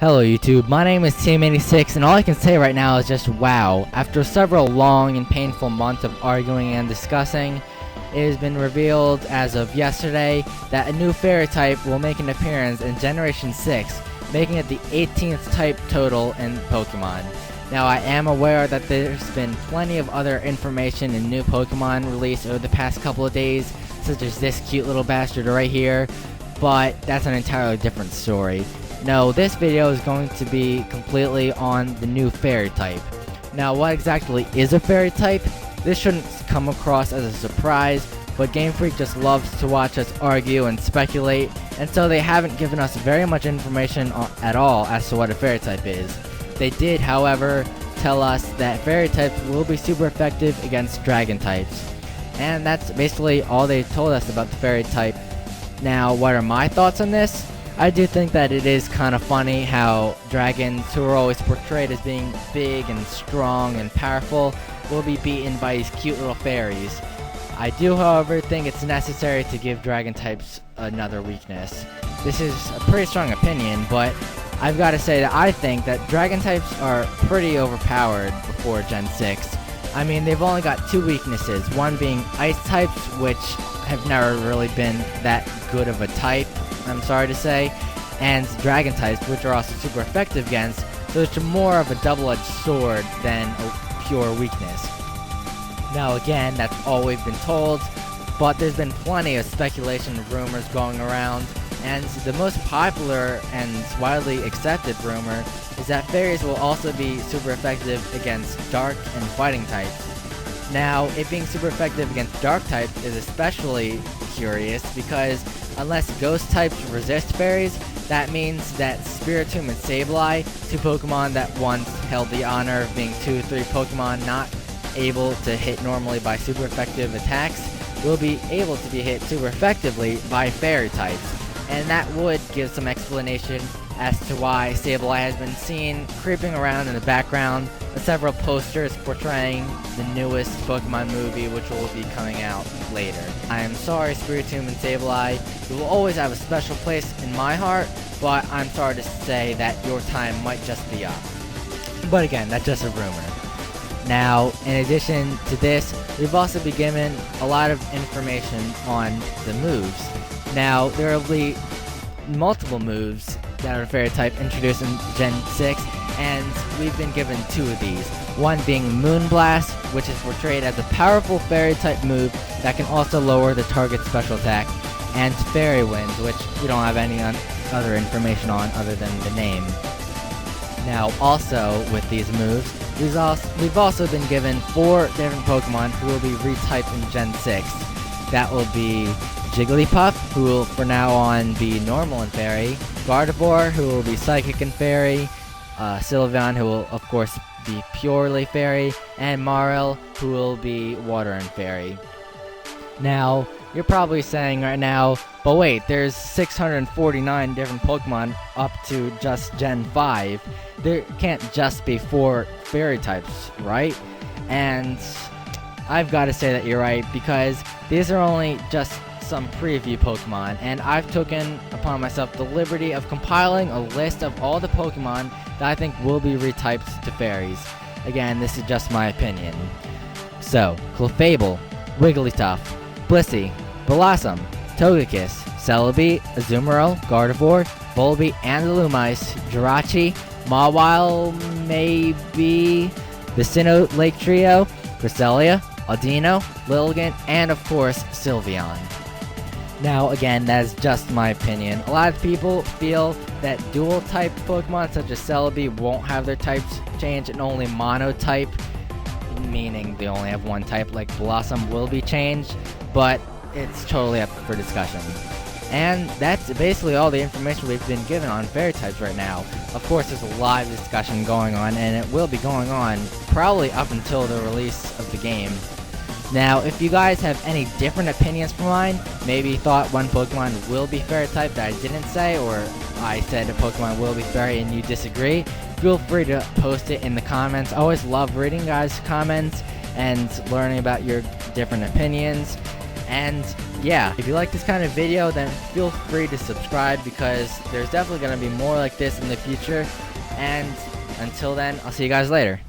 Hello YouTube, my name is Team86 and all I can say right now is just wow. After several long and painful months of arguing and discussing, it has been revealed as of yesterday that a new fairy type will make an appearance in Generation 6, making it the 18th type total in Pokemon. Now I am aware that there's been plenty of other information and new Pokemon released over the past couple of days, such as this cute little bastard right here, but that's an entirely different story. No, this video is going to be completely on the new fairy type. Now, what exactly is a fairy type? This shouldn't come across as a surprise, but Game Freak just loves to watch us argue and speculate, and so they haven't given us very much information at all as to what a fairy type is. They did, however, tell us that fairy types will be super effective against dragon types. And that's basically all they told us about the fairy type. Now, what are my thoughts on this? I do think that it is kind of funny how dragons, who are always portrayed as being big and strong and powerful, will be beaten by these cute little fairies. I do, however, think it's necessary to give dragon types another weakness. This is a pretty strong opinion, but I've got to say that I think that dragon types are pretty overpowered before Gen 6. I mean, they've only got two weaknesses, one being ice types, which have never really been that good of a type, I'm sorry to say, and dragon types, which are also super effective against, so it's more of a double-edged sword than a pure weakness. Now again, that's all we've been told, but there's been plenty of speculation and rumors going around, and the most popular and widely accepted rumor is that fairies will also be super effective against dark and fighting types. Now, it being super effective against dark types is especially curious because unless ghost types resist fairies, that means that Spiritomb and Sableye, two Pokemon that once held the honor of being 2-3 Pokemon not able to hit normally by super effective attacks, will be able to be hit super effectively by fairy types. And that would give some explanation as to why Sableye has been seen creeping around in the background of several posters portraying the newest Pokemon movie, which will be coming out later. I am sorry, Spiritomb and Sableye, you will always have a special place in my heart, but I'm sorry to say that your time might just be up. But again, that's just a rumor. Now, in addition to this, we've also been given a lot of information on the moves. Now, there will be multiple moves that are fairy type introduced in Gen 6, and we've been given two of these. One being Moonblast, which is portrayed as a powerful fairy type move that can also lower the target's special attack, and Fairy Wind, which we don't have any other information on other than the name. Now, also with these moves, we've also been given 4 different Pokemon who will be retyped in Gen 6. That will be Jigglypuff, who will for now on be normal and fairy, Gardevoir, who will be psychic and fairy, Sylveon, who will of course be purely fairy, and Marill, who will be water and fairy. Now, you're probably saying right now, but wait, there's 649 different Pokemon up to just Gen 5. There can't just be 4 fairy types, right? And I've got to say that you're right, because these are only just some preview Pokemon, and I've taken upon myself the liberty of compiling a list of all the Pokemon that I think will be retyped to fairies. Again, this is just my opinion. So, Clefable, Wigglytuff, Blissey, Blossom, Togekiss, Celebi, Azumarill, Gardevoir, Volbeat, and Lumice, Jirachi, Mawile, maybe, the Sinnoh Lake Trio, Cresselia, Audino, Lilligant, and of course, Sylveon. Now, again, that is just my opinion. A lot of people feel that dual-type Pokemon such as Celebi won't have their types change, and only mono-type, meaning they only have one type, like Blossom, will be changed, but it's totally up for discussion. And that's basically all the information we've been given on fairy types right now. Of course, there's a lot of discussion going on, and it will be going on probably up until the release of the game. Now, if you guys have any different opinions from mine, maybe you thought one Pokemon will be fairy type that I didn't say, or I said a Pokemon will be fairy and you disagree, feel free to post it in the comments. I always love reading guys' comments and learning about your different opinions. And yeah, if you like this kind of video, then feel free to subscribe, because there's definitely going to be more like this in the future. And until then, I'll see you guys later.